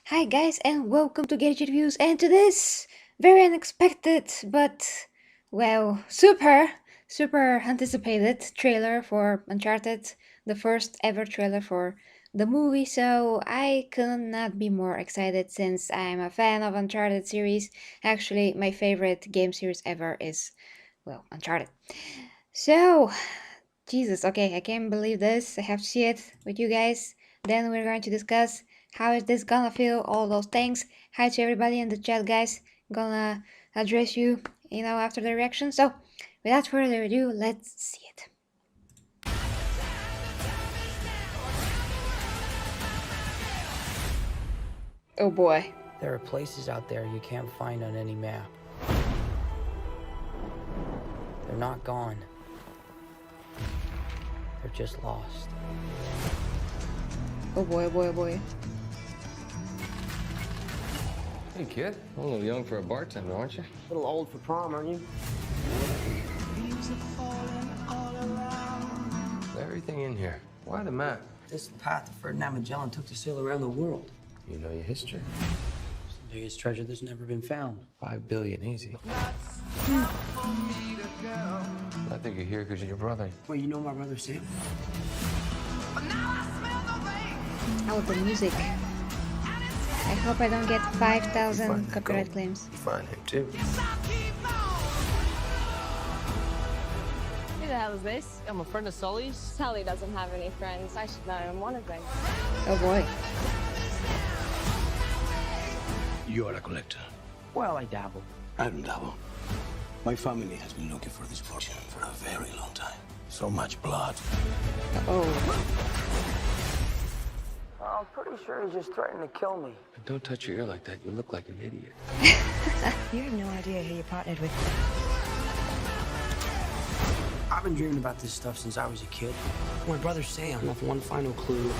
Hi guys and welcome to Gadget Reviews and to this very unexpected but well super anticipated trailer for Uncharted, the first ever trailer for the movie. So I could not be more excited since I'm a fan of Uncharted series. Actually, my favorite game series ever is well Uncharted. So Jesus, okay, I can't believe this. I have to see it with you guys. Then we're going to discuss how is this gonna feel, all those things. Hi to everybody in the chat, guys. Gonna address you, after the reaction. So, without further ado, let's see it. Oh boy. There are places out there you can't find on any map. They're not gone. They're just lost. Oh boy, oh boy, oh boy. Hey, kid. A little young for a bartender, aren't you? A little old for prom, aren't you? Everything in here. Why the map? This is the path that Ferdinand Magellan took to sail around the world. You know your history. It's the biggest treasure that's never been found. 5 billion, easy. I think you're here because of your brother. Well, you know my brother Sam? Oh, the music. I hope I don't get 5,000 copyright claims. You find him too. Who the hell is this? I'm a friend of Sully's. Sully doesn't have any friends. I should know him one of them. Oh boy. You are a collector. Well, I dabble. I don't dabble. My family has been looking for this fortune for a very long time. So much blood. Oh. I'm pretty sure he's just threatening to kill me. Don't touch your ear like that. You look like an idiot. You have no idea who you partnered with. I've been dreaming about this stuff since I was a kid. My brother Sam left one final clue.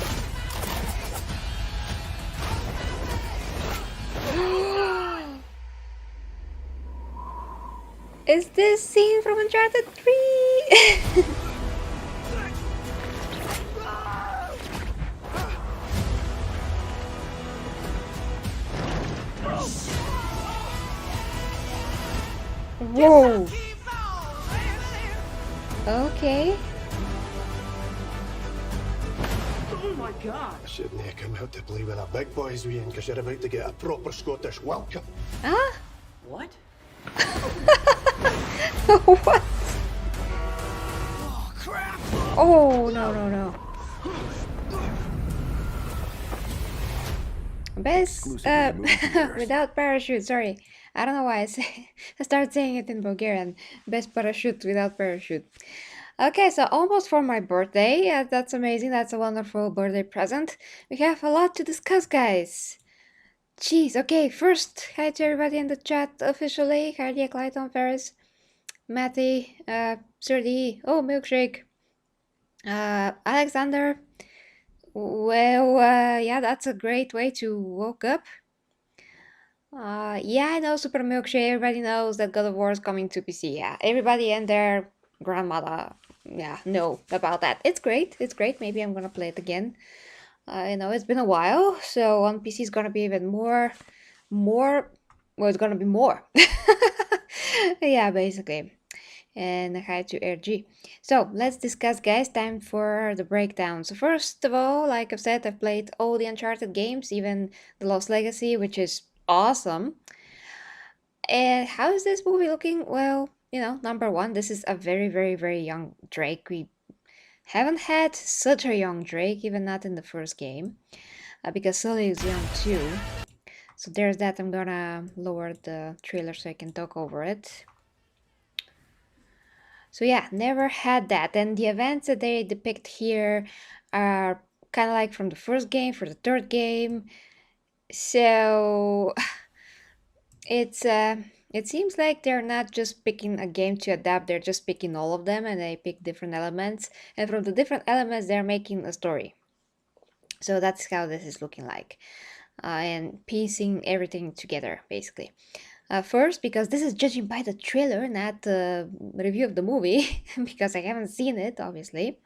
Is this scene from Uncharted 3? Whoa. Okay. I shouldn't have come out to play with the big boys, Ian, because you're about to get a proper Scottish welcome. Huh? What? What? Oh, crap! Oh, no. Best, without parachute, sorry. I don't know why I started saying it in Bulgarian. Best parachute without parachute. Okay, so almost for my birthday. That's amazing. That's a wonderful birthday present. We have a lot to discuss, guys. Jeez, okay, first, hi to everybody in the chat officially. Cardiac Light on Ferris, Matty, Sir D, oh, Milkshake, Alexander. Well, yeah, that's a great way to woke up. Yeah, I know Super Milkshake. Everybody knows that God of War is coming to PC. Yeah, everybody and their grandmother, yeah, know about that. It's great. It's great. Maybe I'm gonna play it again. It's been a while, so on PC is gonna be even more. Well, it's gonna be more. Yeah, basically. And hi to RG. So let's discuss, guys. Time for the breakdown. So first of all, like I've said, I've played all the Uncharted games, even The Lost Legacy, which is awesome. And how is this movie looking? Well, number one, this is a very young Drake. We haven't had such a young Drake, even not in the first game, because Sully is young too. So there's that. I'm gonna lower the trailer so I can talk over it. So yeah, never had that. And the events that they depict here are kind of like from the first game, for the third game. So it seems like they're not just picking a game to adapt, they're just picking all of them and they pick different elements. And from the different elements, they're making a story. So that's how this is looking like. And piecing everything together, basically. First, because this is judging by the trailer, not the review of the movie, because I haven't seen it, obviously.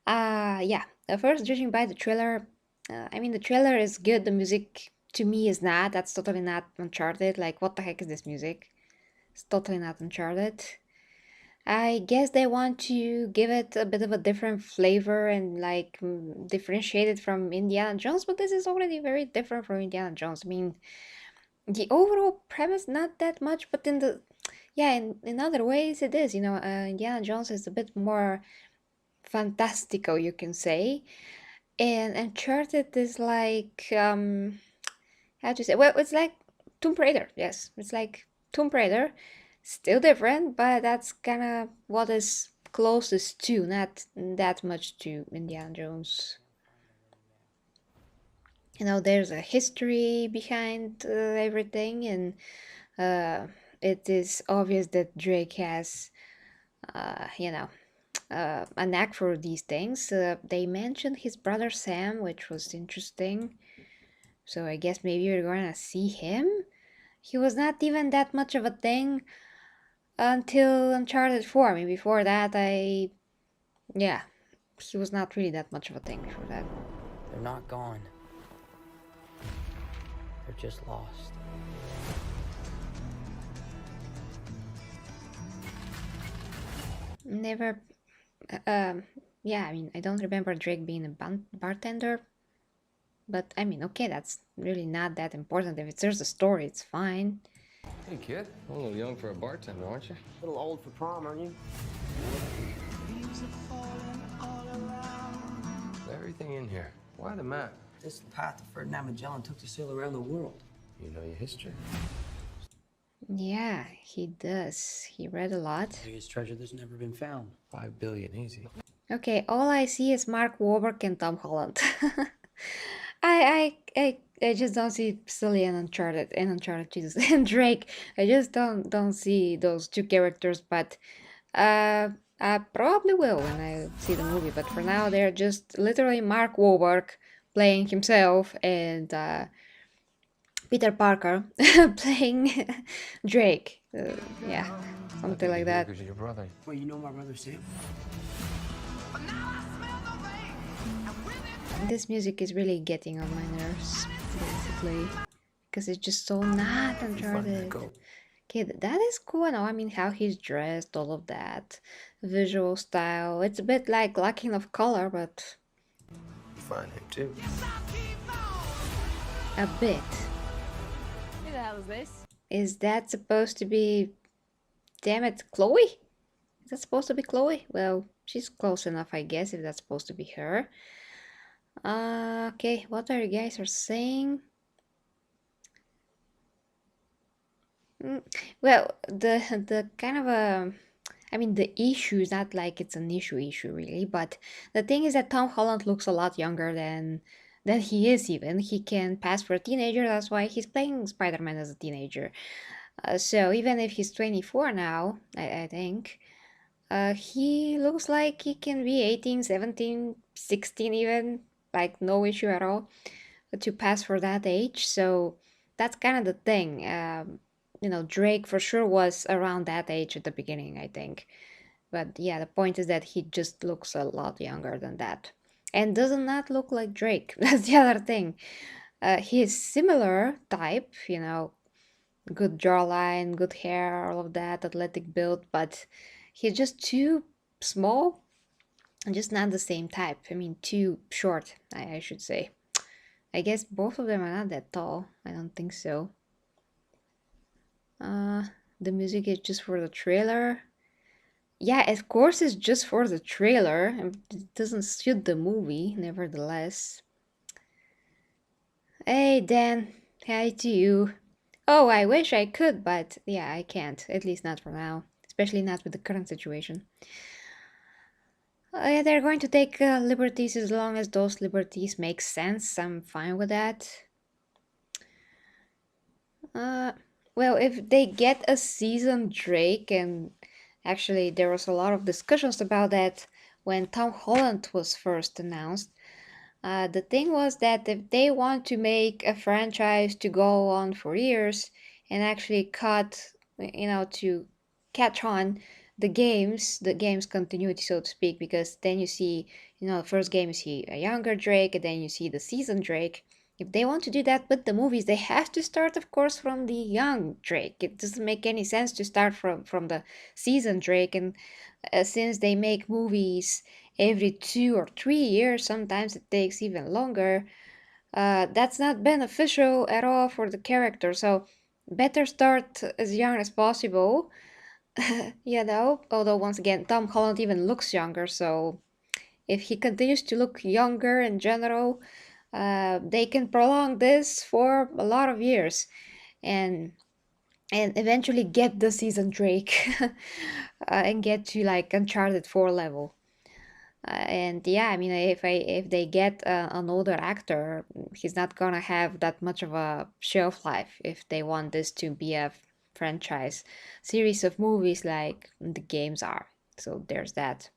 Yeah, First, judging by the trailer, I mean, the trailer is good. The music to me is not. That's totally not Uncharted. Like, what the heck is this music? It's totally not Uncharted. I guess they want to give it a bit of a different flavor and like differentiate it from Indiana Jones, but this is already very different from Indiana Jones. I mean, the overall premise not that much, but in other ways it is. Indiana Jones is a bit more fantastical, you can say, and Uncharted is like how to say? Well, it's like Tomb Raider. Yes, it's like Tomb Raider. Still different, but that's kind of what is closest to, not that much to Indiana Jones. There's a history behind everything, and it is obvious that Drake has, a knack for these things. They mentioned his brother Sam, which was interesting. So I guess maybe we're gonna see him. He was not even that much of a thing until Uncharted 4. I mean, before that, yeah, he was not really that much of a thing before that. They're not gone. They're just lost. Never, yeah, I mean, I don't remember Drake being a bartender, but I mean, okay, that's really not that important. If it's there's a story, it's fine. Hey, kid. A little young for a bartender, aren't you? A little old for prom, aren't you? Everything in here. Why the map? This is the path that Ferdinand Magellan took to sail around the world. You know your history. Yeah, he does. He read a lot. Biggest treasure that's never been found. 5 billion, easy. Okay, all I see is Mark Wahlberg and Tom Holland. I just don't see Sully and Uncharted, Jesus, and Drake. I just don't see those two characters, but I probably will when I see the movie. But for now, they're just literally Mark Wahlberg playing himself and Peter Parker playing Drake. Yeah, something like that. Because you're your brother. Well, you know my brother Sam? This music is really getting on my nerves, basically, because it's just so not Uncharted. Okay, that is cool. I mean, how he's dressed, all of that, visual style. It's a bit like lacking of color, but Find him too. a bit. Who the hell is this? Is that supposed to be? Damn it, Chloe? Is that supposed to be Chloe? Well, she's close enough, I guess, if that's supposed to be her. Okay, what are you guys are saying? Well, the kind of I mean, the issue is not like it's an issue really, but the thing is that Tom Holland looks a lot younger than he is even. He can pass for a teenager, that's why he's playing Spider-Man as a teenager. So even if he's 24 now, I think, he looks like he can be 18, 17, 16 even, like no issue at all to pass for that age. So that's kind of the thing. Drake for sure was around that age at the beginning, I think. But yeah, the point is that he just looks a lot younger than that. And does not look like Drake. That's the other thing. He is similar type, good jawline, good hair, all of that, athletic build, but he's just too small and just not the same type. I mean, too short, I should say. I guess both of them are not that tall. I don't think so. The music is just for the trailer. Yeah, of course it's just for the trailer. It doesn't suit the movie, nevertheless. Hey, Dan. Hi to you. Oh, I wish I could, but yeah, I can't. At least not for now. Especially not with the current situation. Yeah, they're going to take liberties as long as those liberties make sense. I'm fine with that. Well, if they get a seasoned Drake, and actually there was a lot of discussions about that when Tom Holland was first announced. The thing was that if they want to make a franchise to go on for years and actually to catch on, the game's continuity, so to speak, because then you see, the first game you see a younger Drake, and then you see the seasoned Drake. If they want to do that with the movies, they have to start, of course, from the young Drake. It doesn't make any sense to start from the seasoned Drake, and since they make movies every 2 or 3 years, sometimes it takes even longer. That's not beneficial at all for the character. So better start as young as possible. Although once again, Tom Holland even looks younger, so if he continues to look younger in general, they can prolong this for a lot of years and eventually get the season Drake and get to like Uncharted 4 level. And yeah, I mean, if they get an older actor, he's not gonna have that much of a shelf life if they want this to be a franchise series of movies like the games are. So there's that.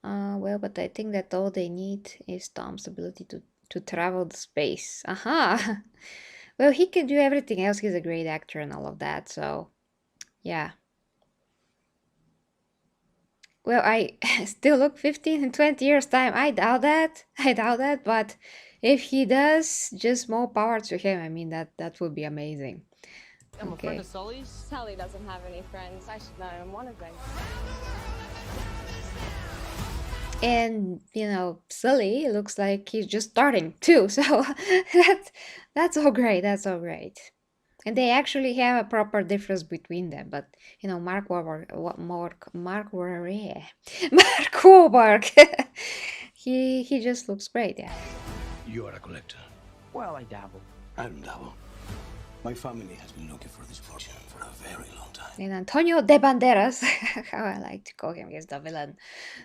Well, but I think that all they need is Tom's ability to travel the space. Aha! Well, he can do everything else. He's a great actor and all of that, so yeah. Well, I still look 15 in 20 years' time. I doubt that. I doubt that, but if he does, just more power to him. I mean, that would be amazing. I'm a friend Okay. of Sully's. Sally doesn't have any friends. I should know him. One of them. And Sully looks like he's just starting too. So that's all great. That's all great. And they actually have a proper difference between them. But Mark Wahlberg, Mark Wahlberg, Mark Wahlberg, he just looks great. Yeah. You are a collector. Well, I dabble. I don't dabble. My family has been looking for this fortune for a very long time. And Antonio de Banderas, how I like to call him, is the villain.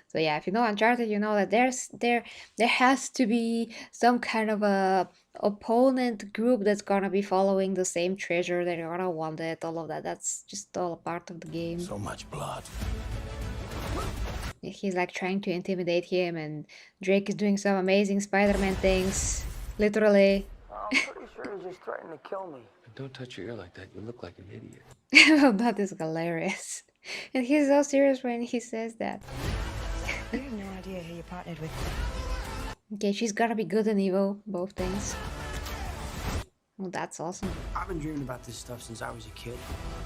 So yeah, if you know Uncharted, you know that there has to be some kind of a opponent group that's gonna be following the same treasure. They're gonna want it, all of that. That's just all a part of the game. So much blood. He's like trying to intimidate him, and Drake is doing some amazing Spider-Man things, literally. I'm pretty sure he's just threatening to kill me. Don't touch your ear like that. You look like an idiot. That is hilarious. And he's so serious when he says that. You have no idea who you partnered with. Okay, she's gotta be good and evil, both things. Well, that's awesome. I've been dreaming about this stuff since I was a kid.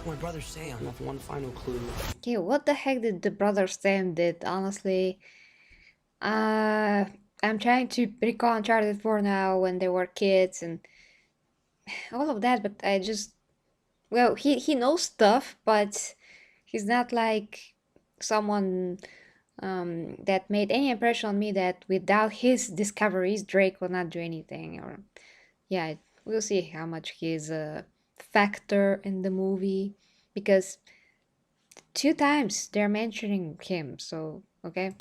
My brother Sam left one final clue. Okay, what the heck did the brother Sam did, honestly? I'm trying to recall Uncharted 4 now when they were kids and all of that, but I just... Well, he knows stuff, but he's not like someone that made any impression on me that without his discoveries, Drake would not do anything. Or yeah, we'll see how much he's a factor in the movie, because 2 times they're mentioning him, so okay.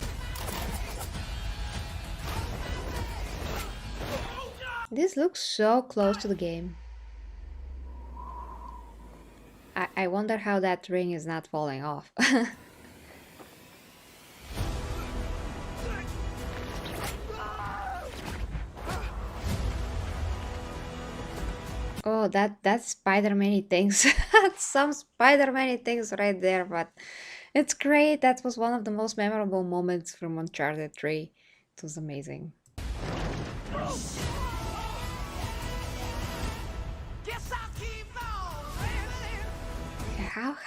This looks so close to the game. I wonder how that ring is not falling off. Oh, that's Spider-Man things. That's some Spider-Man things right there, but it's great. That was one of the most memorable moments from Uncharted 3. It was amazing.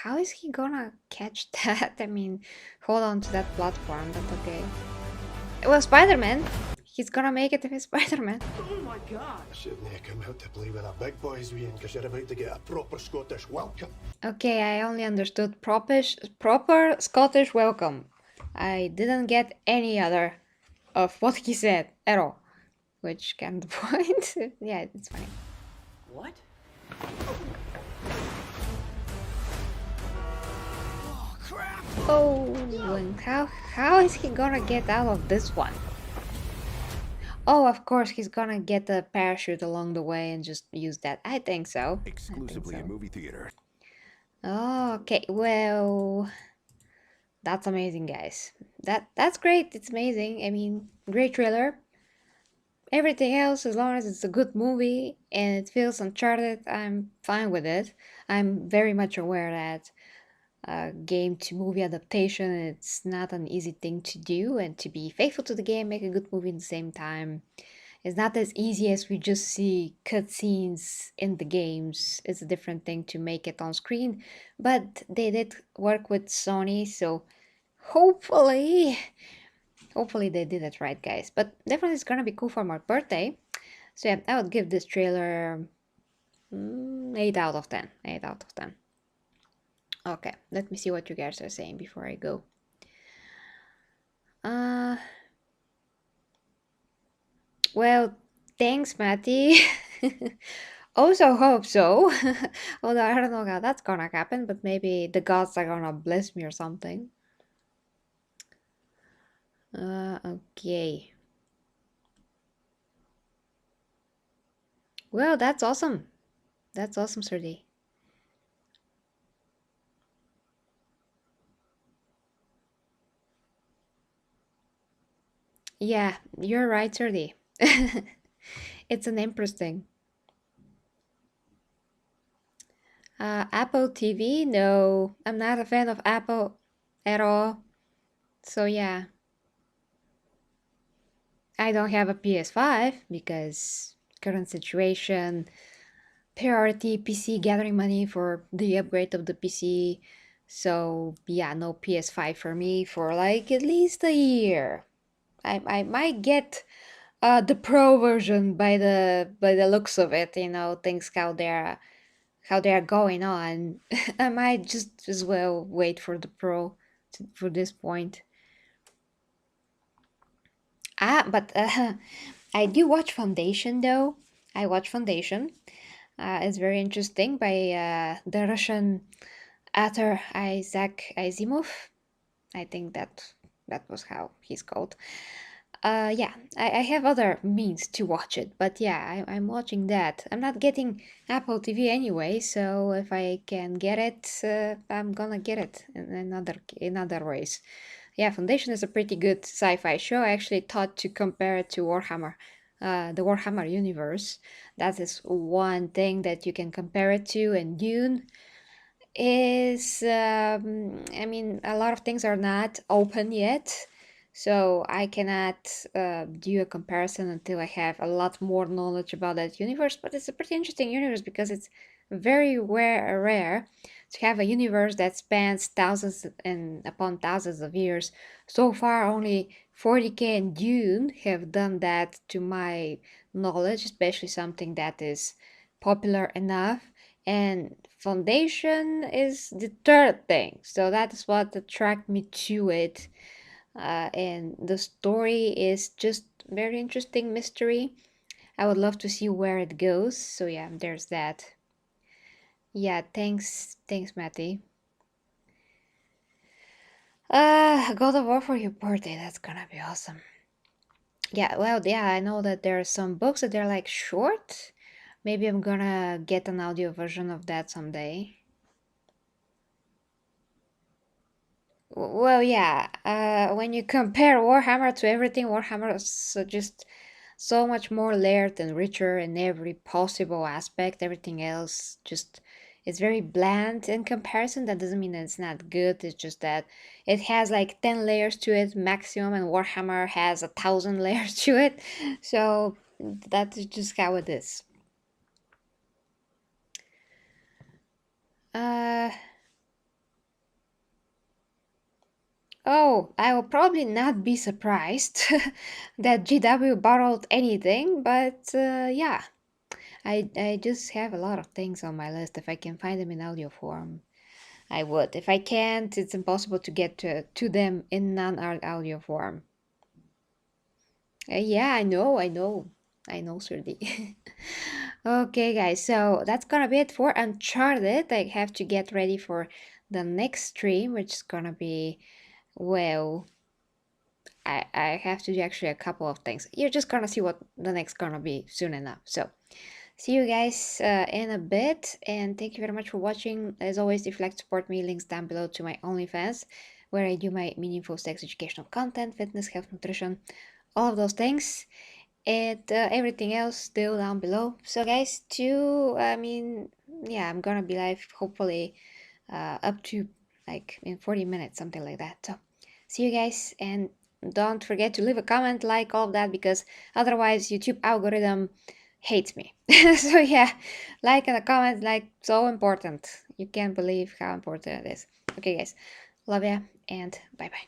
How is he gonna catch that? I mean, hold on to that platform, but okay. Well, Spider-Man. He's gonna make it if he's Spider-Man. Oh my god! I shouldn't have come out to play with a big boys we in, because you're about to get a proper Scottish welcome. Okay, I only understood proper Scottish welcome. I didn't get any other of what he said at all. Which kind of point? Yeah, it's funny. What? Oh, and how is he gonna get out of this one? Oh, of course, he's gonna get a parachute along the way and just use that. I think so. Exclusively I think in so. movie theater. Oh, okay, well, that's amazing, guys. That's great. It's amazing. I mean, great trailer. Everything else, as long as it's a good movie and it feels Uncharted, I'm fine with it. I'm very much aware that game to movie adaptation. It's not an easy thing to do, and to be faithful to the game, make a good movie at the same time. It's not as easy as we just see cutscenes in the games. It's a different thing to make it on screen, but they did work with Sony, so hopefully they did it right, guys. But definitely it's gonna be cool for my birthday. So yeah, I would give this trailer 8 out of 10. 8 out of 10. Okay, let me see what you guys are saying before I go. Well, thanks, Matty. Also hope so. Although I don't know how that's gonna happen, but maybe the gods are gonna bless me or something. Okay. Well, that's awesome. That's awesome, Serdi. Yeah, you're right, Serdi. It's an Empress thing. Apple TV? No, I'm not a fan of Apple at all. So yeah, I don't have a PS5 because current situation, priority PC, gathering money for the upgrade of the PC. So yeah, no PS5 for me for like at least a year. I might get the pro version by the looks of it, you know, things how they're going on. I might just as well wait for the pro for this point. But I do watch Foundation though. I watch Foundation. It's very interesting by the Russian author Isaac Asimov. I think that was how he's called. Yeah, I have other means to watch it, but yeah, I'm watching that. I'm not getting Apple TV anyway, so if I can get it, I'm gonna get it in other ways. Yeah, Foundation is a pretty good sci-fi show. I actually thought to compare it to Warhammer, the Warhammer universe. That is one thing that you can compare it to, and Dune is, I mean, a lot of things are not open yet, so I cannot do a comparison until I have a lot more knowledge about that universe. But it's a pretty interesting universe because it's very rare to have a universe that spans thousands and upon thousands of years. So far, only 40K and Dune have done that to my knowledge, especially something that is popular enough. And Foundation is the third thing, so that is what attracted me to it. And the story is just very interesting mystery. I would love to see where it goes. So yeah, there's that. Yeah, thanks, Matty. God of War for your birthday. That's gonna be awesome. Yeah, well, yeah, I know that there are some books that they're like short. Maybe I'm gonna get an audio version of that someday. Well, yeah, when you compare Warhammer to everything, Warhammer is just so much more layered and richer in every possible aspect. Everything else just is very bland in comparison. That doesn't mean that it's not good. It's just that it has like 10 layers to it maximum, and Warhammer has 1,000 layers to it. So that's just how it is. Uh, Oh, I will probably not be surprised that GW borrowed anything, but yeah, I just have a lot of things on my list. If I can find them in audio form, I would. If I can't, it's impossible to get to them in non-audio form. Yeah, I know, Serdi. Okay, guys, so that's gonna be it for Uncharted. I have to get ready for the next stream, which is gonna be, well, I have to do actually a couple of things. You're just gonna see what the next gonna be soon enough. So see you guys in a bit, and thank you very much for watching. As always, if you'd like to support me, links down below to my OnlyFans, where I do my meaningful sex educational content, fitness, health, nutrition, all of those things, and everything else still down below. So guys, I mean, yeah, I'm gonna be live hopefully up to like in 40 minutes, something like that. So see you guys, and don't forget to leave a comment, like, all of that, because otherwise YouTube algorithm hates me. So yeah, like and a comment, like, so important. You can't believe how important it is. Okay guys, love ya, and bye bye.